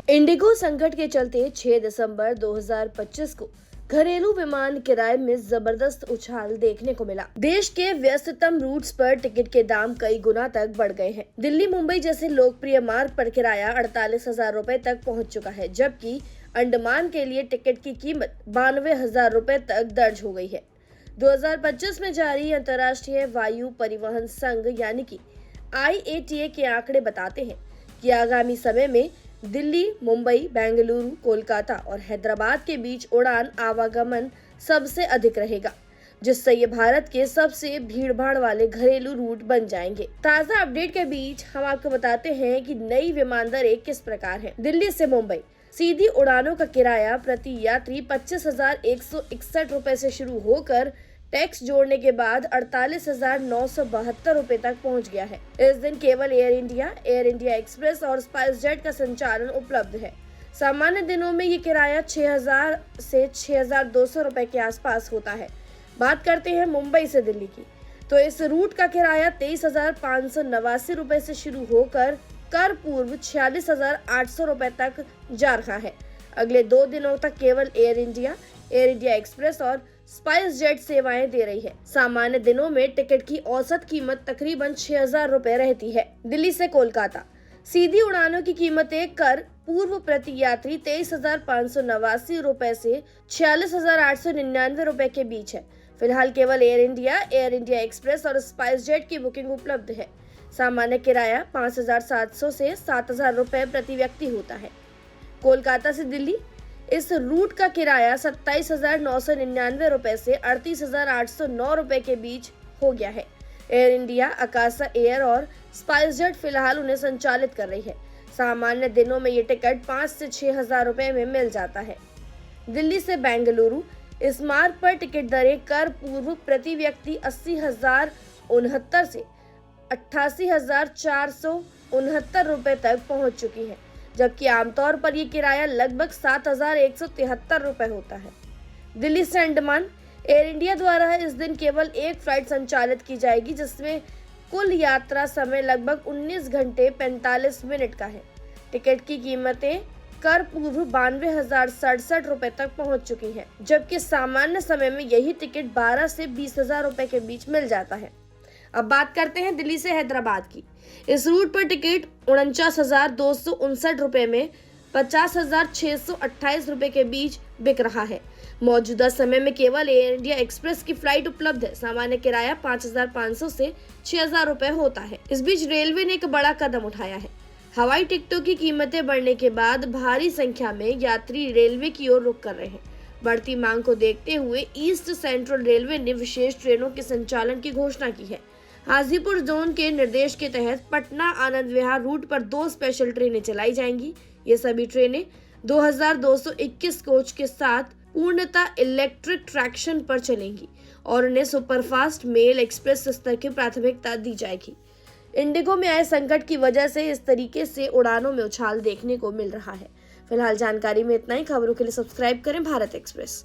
Indigo संकट के चलते 6 दिसंबर 2025 को घरेलू विमान किराए में जबरदस्त उछाल देखने को मिला। देश के व्यस्ततम रूट्स पर टिकट के दाम कई गुना तक बढ़ गए हैं। दिल्ली मुंबई जैसे लोकप्रिय मार्ग पर किराया 48,000 रुपए तक पहुंच चुका है, जबकि अंडमान के लिए टिकट की कीमत 92,000 रुपए तक दर्ज हो गई है। 2025 में जारी अंतर्राष्ट्रीय वायु परिवहन संघ यानी कि IATA के आंकड़े बताते हैं कि आगामी समय में दिल्ली, मुंबई, बेंगलुरु, कोलकाता और हैदराबाद के बीच उड़ान आवागमन सबसे अधिक रहेगा, जिससे ये भारत के सबसे भीड़भाड़ वाले घरेलू रूट बन जाएंगे। ताज़ा अपडेट के बीच हम आपको बताते हैं कि नई विमान दरें किस प्रकार हैं। दिल्ली से मुंबई सीधी उड़ानों का किराया प्रति यात्री 25,161 रुपए से शुरू होकर टैक्स जोड़ने के बाद 48,972 रुपए तक पहुंच गया है। इस दिन केवल एयर इंडिया एक्सप्रेस और स्पाइस जेट का संचालन उपलब्ध है। सामान्य दिनों में ये किराया 6,000 से 6,200 रुपए के आसपास होता है। बात करते हैं मुंबई से दिल्ली की, तो इस रूट का किराया 23,589 रुपए से शुरू होकर कर पूर्व 46,800 रुपए तक जा रहा है। अगले 2 दिनों तक केवल एयर इंडिया एक्सप्रेस और स्पाइस जेट सेवाएं दे रही है। सामान्य दिनों में टिकट की औसत कीमत तकरीबन 6,000 रुपए रहती है। दिल्ली से कोलकाता सीधी उड़ानों की कीमतें कर पूर्व प्रति यात्री 23,589 रुपए से 46,899 रुपए के बीच है। फिलहाल केवल एयर इंडिया एक्सप्रेस और स्पाइस जेट की बुकिंग उपलब्ध है। सामान्य किराया 5,700 से 7,000 रुपए प्रति व्यक्ति होता है। कोलकाता से दिल्ली इस रूट का किराया 27,999 रुपए से 38,809 रुपए के बीच हो गया है। एयर इंडिया, अकाशा एयर और स्पाइस जेट फिलहाल उन्हें संचालित कर रही है। सामान्य दिनों में ये टिकट 5 से 6,000 रुपए में मिल जाता है। दिल्ली से बेंगलुरु इस मार्ग पर टिकट दरें कर पूर्व प्रति व्यक्ति 80,069 से 88,469 रुपए तक पहुंच चुकी है, जबकि आमतौर पर यह किराया लगभग 7,173 रुपए होता है। दिल्ली से अंडमान एयर इंडिया द्वारा इस दिन केवल एक फ्लाइट संचालित की जाएगी, जिसमें कुल यात्रा समय लगभग 19 घंटे 45 मिनट का है। टिकट की कीमतें कर पूर्व 92,067 रुपए तक पहुंच चुकी हैं, जबकि सामान्य समय में यही टिकट 12 से 20,000 रुपए के बीच मिल जाता है। अब बात करते हैं दिल्ली से हैदराबाद की। इस रूट पर टिकट 49,259 रुपए में 50,628 रुपए के बीच बिक रहा है। मौजूदा समय में केवल एयर इंडिया एक्सप्रेस की फ्लाइट उपलब्ध है। सामान्य किराया 5,500 से 6,000 रुपए होता है। इस बीच रेलवे ने एक बड़ा कदम उठाया है। हवाई टिकटों की कीमतें बढ़ने के बाद भारी संख्या में यात्री रेलवे की ओर रुख कर रहे हैं। बढ़ती मांग को देखते हुए ईस्ट सेंट्रल रेलवे ने विशेष ट्रेनों के संचालन की घोषणा की है। हाजीपुर जोन के निर्देश के तहत पटना आनंद विहार रूट पर 2 स्पेशल ट्रेनें चलाई जाएंगी। ये सभी ट्रेनें 2,221 कोच के साथ पूर्णतः इलेक्ट्रिक ट्रैक्शन पर चलेंगी और उन्हें सुपरफास्ट मेल एक्सप्रेस स्तर की प्राथमिकता दी जाएगी। इंडिगो में आए संकट की वजह से इस तरीके से उड़ानों में उछाल देखने को मिल रहा है। फिलहाल जानकारी में इतना ही। खबरों के लिए सब्सक्राइब करें भारत एक्सप्रेस।